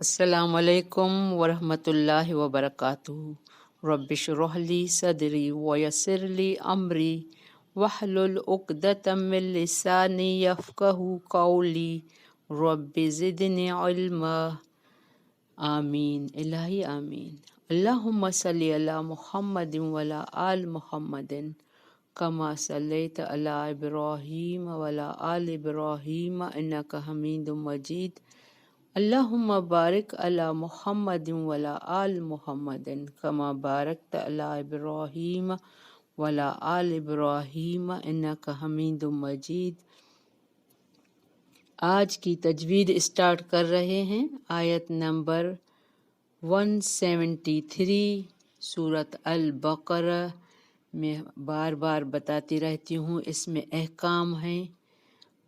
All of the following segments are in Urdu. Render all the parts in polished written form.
السلام علیکم ورحمۃ اللہ وبرکاتہ۔ رب اشرح لی صدری ویسر لی امری واحلل عقدۃ من لسانی یفقہوا قولی رب زدنی علما۔ آمین الہی آمین۔ اللہم صلی علی محمد وعلی آل محمد کما صلیت علی ابراہیم وعلی آل ابراہیم انک حمید مجید۔ اللہم بارک علی محمد وعلی آل محمد کما بارکت علی ابراہیم وعلی آل ابراہیم انک حمید مجید۔ آج کی تجوید اسٹارٹ کر رہے ہیں آیت نمبر 173 سورۃ البقرہ میں۔ بار بار بتاتی رہتی ہوں، اس میں احکام ہیں،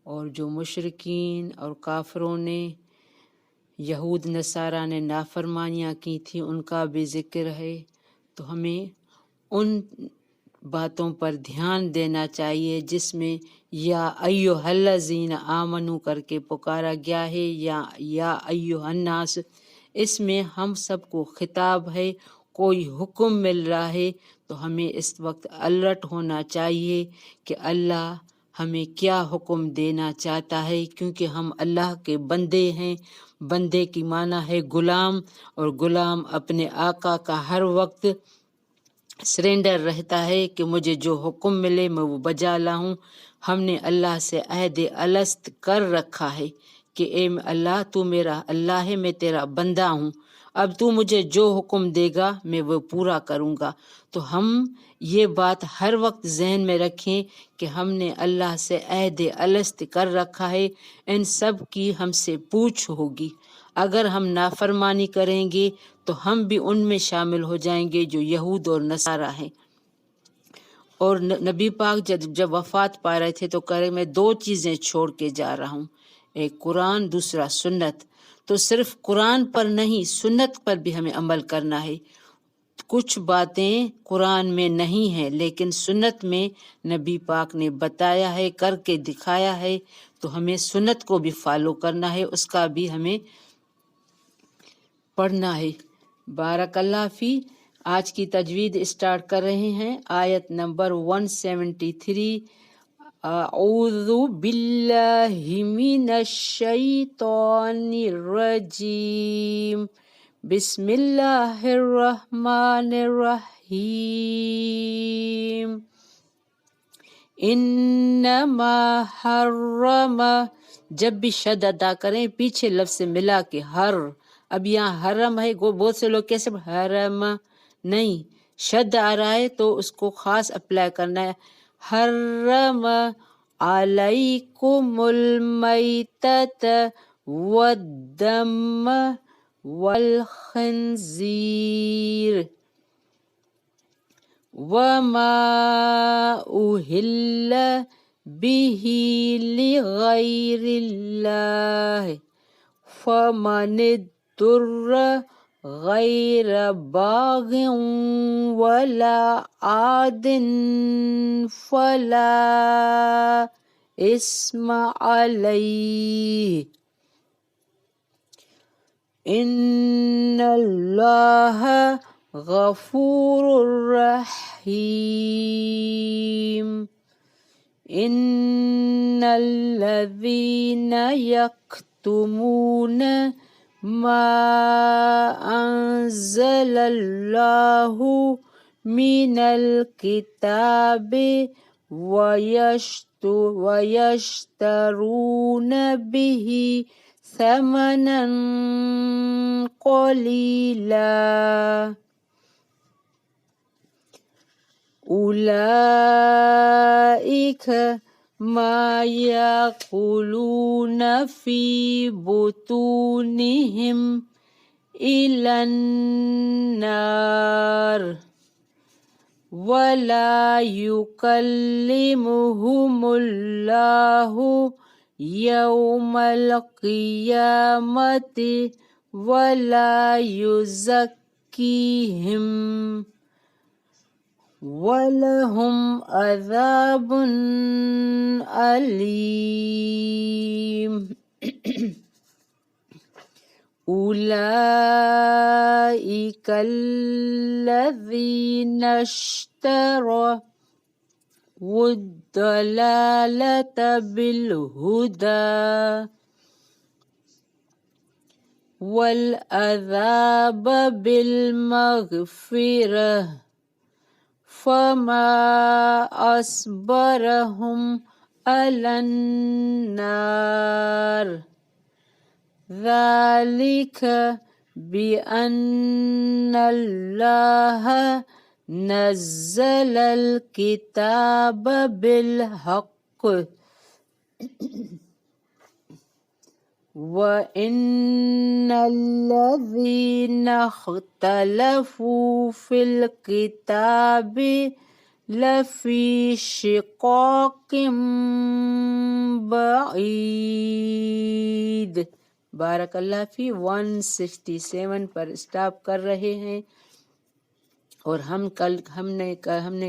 اور جو مشرکین اور کافروں نے، یہود نصارہ نے نافرمانیاں کی تھیں، ان کا بھی ذکر ہے۔ تو ہمیں ان باتوں پر دھیان دینا چاہیے جس میں یا ایھا الذین آمنو کر کے پکارا گیا ہے، یا ایھا الناس، اس میں ہم سب کو خطاب ہے، کوئی حکم مل رہا ہے تو ہمیں اس وقت الرٹ ہونا چاہیے کہ اللہ ہمیں کیا حکم دینا چاہتا ہے، کیونکہ ہم اللہ کے بندے ہیں۔ بندے کی معنی ہے غلام، اور غلام اپنے آقا کا ہر وقت سرنڈر رہتا ہے کہ مجھے جو حکم ملے میں وہ بجا لاؤں۔ ہم نے اللہ سے عہد الست کر رکھا ہے کہ اے اللہ تو میرا اللہ ہے، میں تیرا بندہ ہوں، اب تو مجھے جو حکم دے گا میں وہ پورا کروں گا۔ تو ہم یہ بات ہر وقت ذہن میں رکھیں کہ ہم نے اللہ سے عہد الست کر رکھا ہے، ان سب کی ہم سے پوچھ ہوگی۔ اگر ہم نافرمانی کریں گے تو ہم بھی ان میں شامل ہو جائیں گے جو یہود اور نصارہ ہیں۔ اور نبی پاک جب وفات پا رہے تھے تو کہہ رہے میں 2 چیزیں چھوڑ کے جا رہا ہوں، ایک قرآن، دوسرا سنت۔ تو صرف قرآن پر نہیں، سنت پر بھی ہمیں عمل کرنا ہے۔ کچھ باتیں قرآن میں نہیں ہیں لیکن سنت میں نبی پاک نے بتایا ہے، کر کے دکھایا ہے، تو ہمیں سنت کو بھی فالو کرنا ہے، اس کا بھی ہمیں پڑھنا ہے۔ بارک اللہ فی۔ آج کی تجوید اسٹارٹ کر رہے ہیں آیت نمبر 173۔ اعوذ باللہ من الشیطان الرجیم، بسم اللہ الرحمن الرحیم۔ انما حرم، جب بھی شد ادا کریں پیچھے لفظ سے ملا کے ہر، اب یہاں حرم ہے، بہت سے لوگ کیسے حرم، نہیں، شد آ رہا ہے تو اس کو خاص اپلائی کرنا ہے۔ حرم علیکم المیتۃ والدم والخنزیر وما أهل به لغير الله فمن اضطر غير باغ ولا عاد فلا إثم عليه إن الله غفور رحیم۔ ان الذین یکتمون ما انزل اللہ من الکتاب ویشترون به ثمنا قلیلا اولئک ما یأکلون فی بطونہم الا النار ولا یکلمہم اللہ یوم القیامۃ ولا یزکیہم وَلَهُمْ عَذَابٌ أَلِيمٌ۔ أولئك الذين اشتروا الضلالة بالهدى والعذاب بالمغفرة فما أصبرهم على النار ذلك بأن الله نزل الكتاب بالحق وإن الذين اختلفوا في الكتاب لفي شقاق بعيد. بارک اللہ فی 167 پر اسٹاپ کر رہے ہیں، اور ہم نے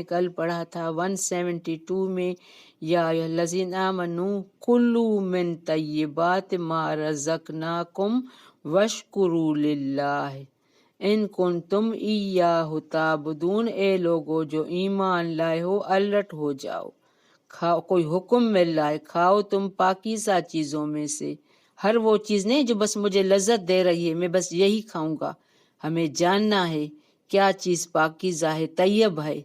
کل پڑھا تھا 172 میں یا ایھا الذین آمنوا کلوا من طیبات ما رزقناکم واشکروا للہ ان کنتم ایاہ تعبدون. اے لوگو جو ایمان لائے ہو الرٹ ہو جاؤ، کھاؤ، کوئی حکم مل رہا ہے کھاؤ تم پاکیزہ چیزوں میں سے، ہر وہ چیز نہیں جو بس مجھے لذت دے رہی ہے میں بس یہی کھاؤں گا. ہمیں جاننا ہے کیا چیز پاکیزہ ہے، طیب ہے.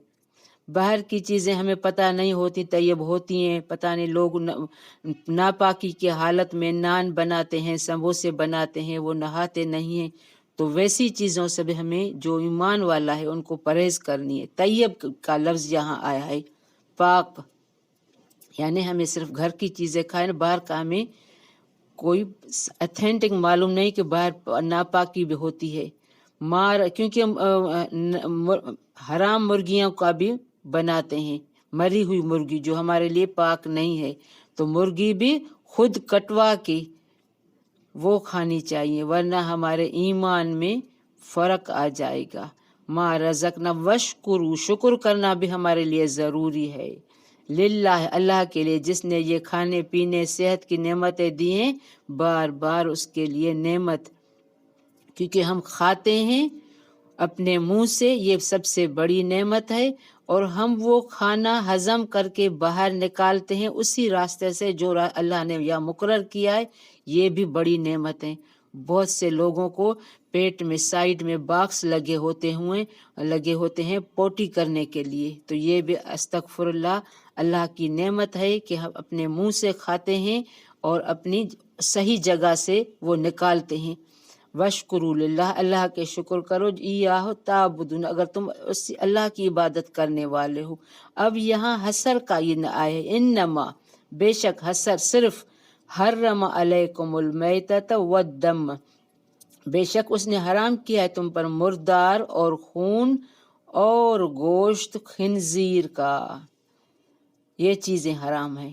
باہر کی چیزیں ہمیں پتہ نہیں ہوتی طیب ہوتی ہیں، پتہ نہیں لوگ ناپاکی کی حالت میں نان بناتے ہیں، سموسے بناتے ہیں، وہ نہاتے نہیں ہیں. تو ویسی چیزوں سے بھی ہمیں جو ایمان والا ہے ان کو پرہیز کرنی ہے. طیب کا لفظ یہاں آیا ہے، پاک، یعنی ہمیں صرف گھر کی چیزیں کھائیں، باہر کا ہمیں کوئی اتھینٹک معلوم نہیں کہ باہر ناپاکی بھی ہوتی ہے. کیونکہ حرام مرغیوں کا بھی بناتے ہیں، مری ہوئی مرغی جو ہمارے لیے پاک نہیں ہے، تو مرغی بھی خود کٹوا کے وہ کھانی چاہیے، ورنہ ہمارے ایمان میں فرق آ جائے گا. ما رزقنا وشکرو، شکر کرنا بھی ہمارے لیے ضروری ہے. للہ، اللہ کے لیے جس نے یہ کھانے پینے صحت کی نعمتیں دی ہیں، بار بار اس کے لیے نعمت، کیونکہ ہم کھاتے ہیں اپنے منہ سے، یہ سب سے بڑی نعمت ہے، اور ہم وہ کھانا ہضم کر کے باہر نکالتے ہیں اسی راستے سے جو اللہ نے یا مقرر کیا ہے، یہ بھی بڑی نعمت ہے. بہت سے لوگوں کو پیٹ میں سائیڈ میں باکس لگے ہوتے ہیں پوٹی کرنے کے لیے، تو یہ بھی استغفر اللہ کی نعمت ہے کہ ہم اپنے منہ سے کھاتے ہیں اور اپنی صحیح جگہ سے وہ نکالتے ہیں. وشکروا للہ، اللہ کے شکر کرو، ایاہ تعبدون، اگر تم اللہ کی عبادت کرنے والے ہو. اب یہاں حصر کا یہ آیا ہے، انما، بے شک، حصر صرف، حرم علیکم المیتۃ والدم، بے شک اس نے حرام کیا ہے تم پر مردار اور خون اور گوشت خنزیر کا، یہ چیزیں حرام ہیں.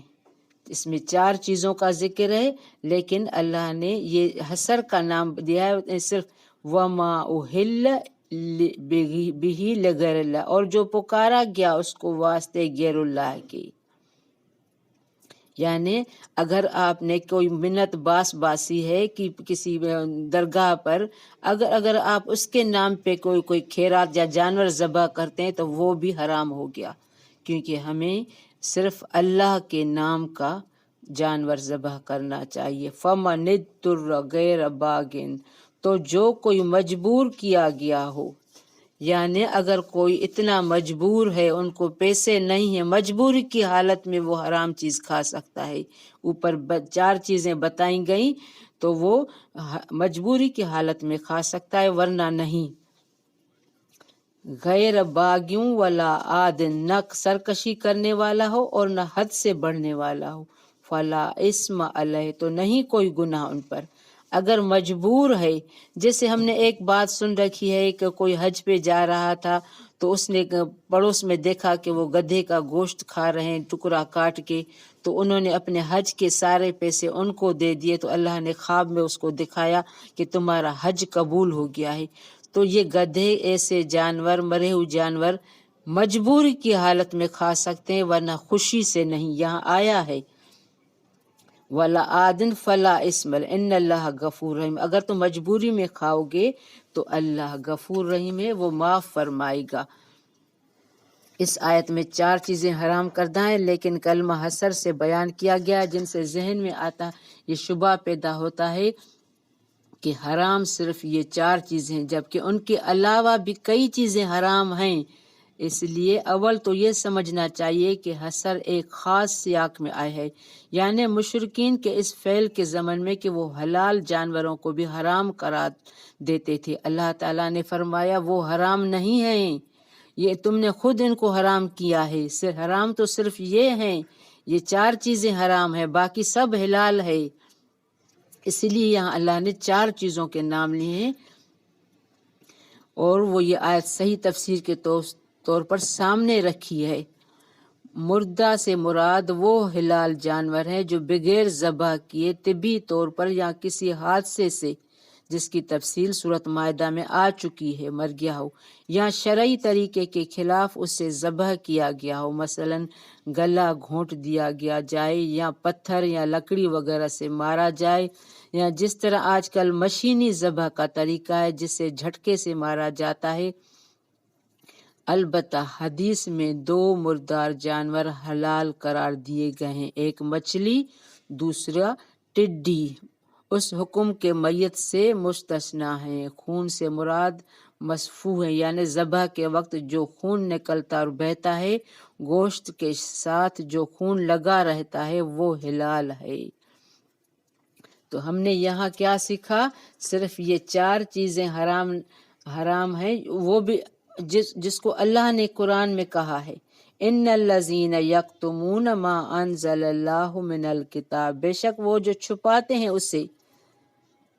اس میں 4 چیزوں کا ذکر ہے، لیکن اللہ نے یہ حصر کا نام دیا ہے صرف وما اہل بہ لغیر اللہ، اور جو پکارا گیا اس کو واسطے غیر اللہ کے. یعنی اگر آپ نے کوئی منت باسی ہے کہ کسی درگاہ پر، اگر آپ اس کے نام پہ کوئی خیرات یا جانور ذبح کرتے ہیں تو وہ بھی حرام ہو گیا، کیونکہ ہمیں صرف اللہ کے نام کا جانور ذبح کرنا چاہیے. فمن اضطر غیر باغ، تو جو کوئی مجبور کیا گیا ہو، یعنی اگر کوئی اتنا مجبور ہے، ان کو پیسے نہیں ہیں، مجبوری کی حالت میں وہ حرام چیز کھا سکتا ہے. اوپر 4 چیزیں بتائی گئیں تو وہ مجبوری کی حالت میں کھا سکتا ہے، ورنہ نہیں. غیر باغیوں ولا عاد، نہ سرکشی کرنے والا ہو اور نہ حد سے بڑھنے والا ہو. فلا اسم علیہ، تو نہیں کوئی گناہ ان پر. اگر مجبور ہے، جیسے ہم نے ایک بات سن رکھی ہے کہ کوئی حج پہ جا رہا تھا تو اس نے پڑوس میں دیکھا کہ وہ گدھے کا گوشت کھا رہے ہیں ٹکڑا کاٹ کے، تو انہوں نے اپنے حج کے سارے پیسے ان کو دے دیے، تو اللہ نے خواب میں اس کو دکھایا کہ تمہارا حج قبول ہو گیا ہے. تو یہ گدھے ایسے جانور، مرے ہوئے جانور مجبوری کی حالت میں کھا سکتے ہیں، ورنہ خوشی سے نہیں. یہاں آیا ہے ولا آدن فلا اسمل ان اللہ غفور رحیم، اگر تم مجبوری میں کھاؤ گے تو اللہ غفور رحیم ہے، وہ معاف فرمائے گا۔ اس آیت میں 4 چیزیں حرام کردہ ہیں، لیکن کلمہ حصر سے بیان کیا گیا، جن سے ذہن میں آتا یہ شبہ پیدا ہوتا ہے کہ حرام صرف یہ 4 چیزیں ہیں، جبکہ ان کے علاوہ بھی کئی چیزیں حرام ہیں۔ اس لیے اول تو یہ سمجھنا چاہیے کہ حصر ایک خاص سیاق میں آئے ہے، یعنی مشرکین کے اس فعل کے زمن میں کہ وہ حلال جانوروں کو بھی حرام قرار دیتے تھے۔ اللہ تعالیٰ نے فرمایا وہ حرام نہیں ہیں، یہ تم نے خود ان کو حرام کیا ہے، حرام تو صرف یہ ہیں، یہ 4 چیزیں حرام ہیں، باقی سب حلال ہے۔ اس لیے یہاں اللہ نے 4 چیزوں کے نام لیے ہیں، اور وہ یہ آیت صحیح تفسیر کے طور پر سامنے رکھی ہے۔ مردہ سے مراد وہ حلال جانور ہیں جو بغیر ذبح کیے طبی طور پر یا کسی حادثے سے، جس کی تفصیل سورۃ مائدہ میں آ چکی ہے، مر گیا ہو، یا شرعی طریقے کے خلاف اس سے ذبح کیا گیا ہو، مثلا گلا گھونٹ دیا گیا جائے، یا پتھر یا لکڑی وغیرہ سے مارا جائے، یا جس طرح آج کل مشینی ذبح کا طریقہ ہے جس سے جھٹکے سے مارا جاتا ہے۔ البتہ حدیث میں 2 مردار جانور حلال قرار دیے گئے ہیں، ایک مچھلی، دوسرا ٹڈی، اس حکم کے میت سے مستثنیٰ ہیں۔ خون سے مراد مصفوح ہے، یعنی ذبح کے وقت جو خون نکلتا اور بہتا ہے، گوشت کے ساتھ جو خون لگا رہتا ہے وہ حلال ہے۔ تو ہم نے یہاں کیا سیکھا؟ صرف یہ 4 چیزیں حرام ہیں، وہ بھی جس کو اللہ نے قرآن میں کہا ہے، ان الذین یکتمون ما انزل اللہ من الکتاب، بے شک وہ جو چھپاتے ہیں اسے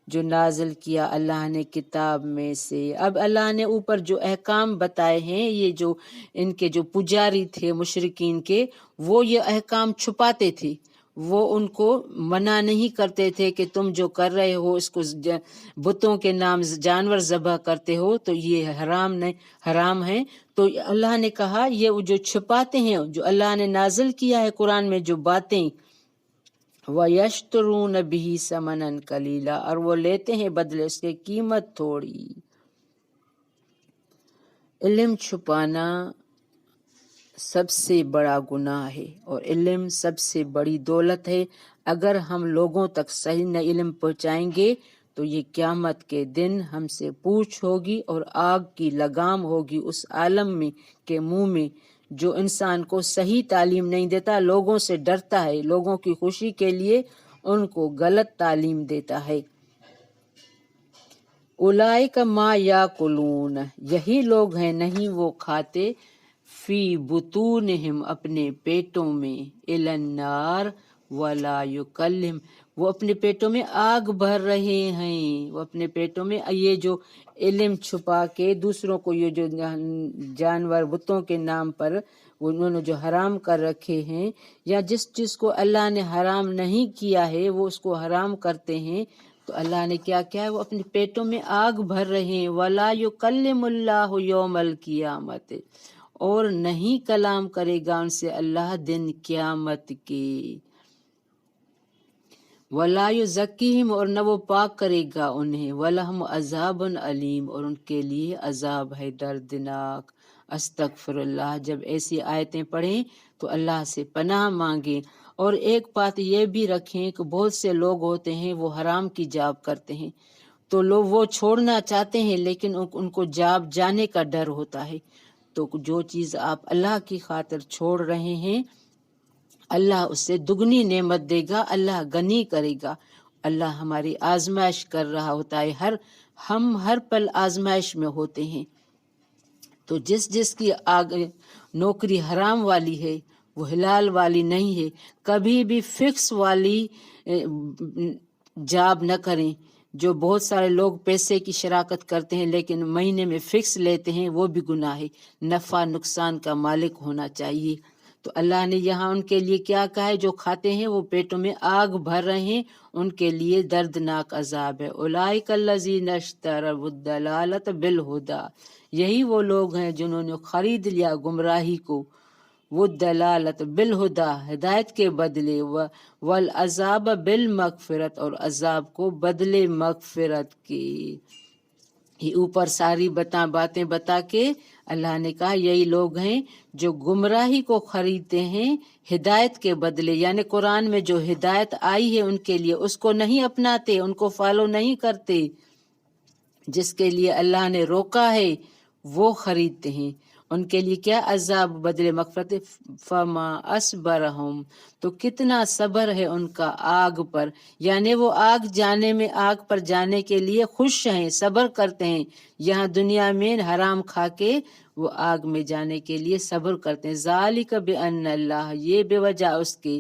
جو نازل کیا اللہ نے کتاب میں سے۔ اب اللہ نے اوپر جو احکام بتائے ہیں، یہ جو ان کے جو پجاری تھے مشرکین کے، وہ یہ احکام چھپاتے تھے، وہ ان کو منع نہیں کرتے تھے کہ تم جو کر رہے ہو اس کو بتوں کے نام جانور ذبح کرتے ہو تو یہ حرام ہے۔ تو اللہ نے کہا یہ جو چھپاتے ہیں، جو اللہ نے نازل کیا ہے قرآن میں جو باتیں، وَيَشْتَرُونَ بِهِ ثَمَنًا قَلِيلًا، اور وہ لیتے ہیں بدلے اس کے قیمت تھوڑی۔ علم چھپانا سب سے بڑا گناہ ہے، اور علم سب سے بڑی دولت ہے۔ اگر ہم لوگوں تک صحیح نہ علم پہنچائیں گے تو یہ قیامت کے دن ہم سے پوچھ ہوگی اور آگ کی لگام ہوگی اس عالم میں کے منہ میں جو انسان کو صحیح تعلیم نہیں دیتا، لوگوں سے ڈرتا ہے، لوگوں کی خوشی کے لیے ان کو غلط تعلیم دیتا ہے۔ اولئک ما یاکلون، یہی لوگ ہیں نہیں وہ کھاتے، فی بطونہم اپنے پیٹوں میں، الی النار ولا یکلم، وہ اپنے پیٹوں میں آگ بھر رہے ہیں، وہ اپنے پیٹوں میں یہ جو علم چھپا کے دوسروں کو یہ جو جانور بتوں کے نام پر انہوں نے جو حرام کر رکھے ہیں، یا جس چیز کو اللہ نے حرام نہیں کیا ہے وہ اس کو حرام کرتے ہیں، تو اللہ نے کیا کیا ہے، وہ اپنے پیٹوں میں آگ بھر رہے ہیں۔ وَلَا يُكَلِّمُ اللَّهُ يَوْمَ الْقِيَامَةِ، اور نہیں کلام کرے گا ان سے اللہ دن قیامت کے۔ وَلَا يُزَكِّيهِمْ، اور نہ وہ پاک کرے گا انہیں۔ وَلَهُمْ عَذَابٌ عَلِيمٌ، اور ان کے لیے عذاب ہے دردناک۔ استغفر اللہ، جب ایسی آیتیں پڑھیں تو اللہ سے پناہ مانگیں۔ اور ایک بات یہ بھی رکھیں کہ بہت سے لوگ ہوتے ہیں وہ حرام کی جاب کرتے ہیں، تو لوگ وہ چھوڑنا چاہتے ہیں لیکن ان کو جاب جانے کا ڈر ہوتا ہے۔ تو جو چیز آپ اللہ کی خاطر چھوڑ رہے ہیں اللہ اس سے دگنی نعمت دے گا، اللہ غنی کرے گا۔ اللہ ہماری آزمائش کر رہا ہوتا ہے، ہم ہر پل آزمائش میں ہوتے ہیں۔ تو جس کی نوکری حرام والی ہے وہ حلال والی نہیں ہے۔ کبھی بھی فکس والی جاب نہ کریں۔ جو بہت سارے لوگ پیسے کی شراکت کرتے ہیں لیکن مہینے میں فکس لیتے ہیں، وہ بھی گناہ ہے۔ نفع نقصان کا مالک ہونا چاہیے۔ تو اللہ نے یہاں ان کے لیے کیا کہا ہے، جو کھاتے ہیں وہ پیٹوں میں آگ بھر رہے ہیں، ان کے لیے دردناک عذاب ہے۔ اولئک الذین اشتروا الضلالۃ بالہدی، یہی وہ لوگ ہیں جنہوں نے خرید لیا گمراہی کو وہ دلالت بالہدا ہدایت کے بدلے، والعذاب بالمغفرت اور عذاب کو بدلے مغفرت کے۔ یہ اوپر ساری باتیں بتا کے اللہ نے کہا یہی لوگ ہیں جو گمراہی کو خریدتے ہیں ہدایت کے بدلے، یعنی قرآن میں جو ہدایت آئی ہے ان کے لیے اس کو نہیں اپناتے، ان کو فالو نہیں کرتے، جس کے لیے اللہ نے روکا ہے وہ خریدتے ہیں، ان کے لیے کیا عذاب بدلے مغفرت۔ فما اصبرہم، تو کتنا صبر ہے ان کا آگ پر، یعنی وہ آگ جانے میں، آگ پر جانے کے لیے خوش ہیں، صبر کرتے ہیں، یہاں دنیا میں حرام کھا کے وہ آگ میں جانے کے لیے صبر کرتے ہیں۔ ذالک بان اللہ، یہ بے وجہ اس کے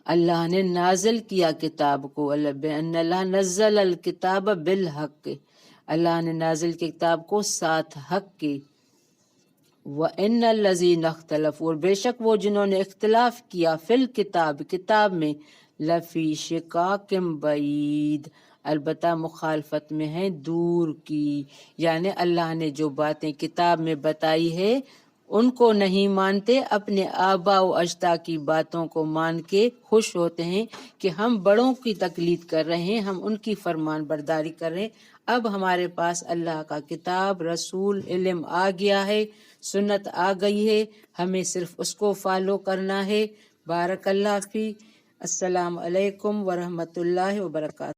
اللہ نے نازل کیا کتاب کو، بان اللہ نزل الکتاب بالحق، اللہ نے نازل کی کتاب کو ساتھ حق کے۔ وَإِنَّ الَّذِينَ اخْتَلَفُوا، اور بے شک وہ جنہوں نے اختلاف کیا، فی الکتاب کتاب میں، لفی شقاق بعید، البتہ مخالفت میں ہیں دور کی، یعنی اللہ نے جو باتیں کتاب میں بتائی ہے ان کو نہیں مانتے، اپنے آباء و اجداد کی باتوں کو مان کے خوش ہوتے ہیں کہ ہم بڑوں کی تقلید کر رہے ہیں، ہم ان کی فرمان برداری کر رہے ہیں، اب ہمارے پاس اللہ کا کتاب، رسول، علم آ گیا ہے، سنت آ گئی ہے، ہمیں صرف اس کو فالو کرنا ہے۔ بارک اللہ فی۔ السلام علیکم ورحمۃ اللہ وبرکاتہ۔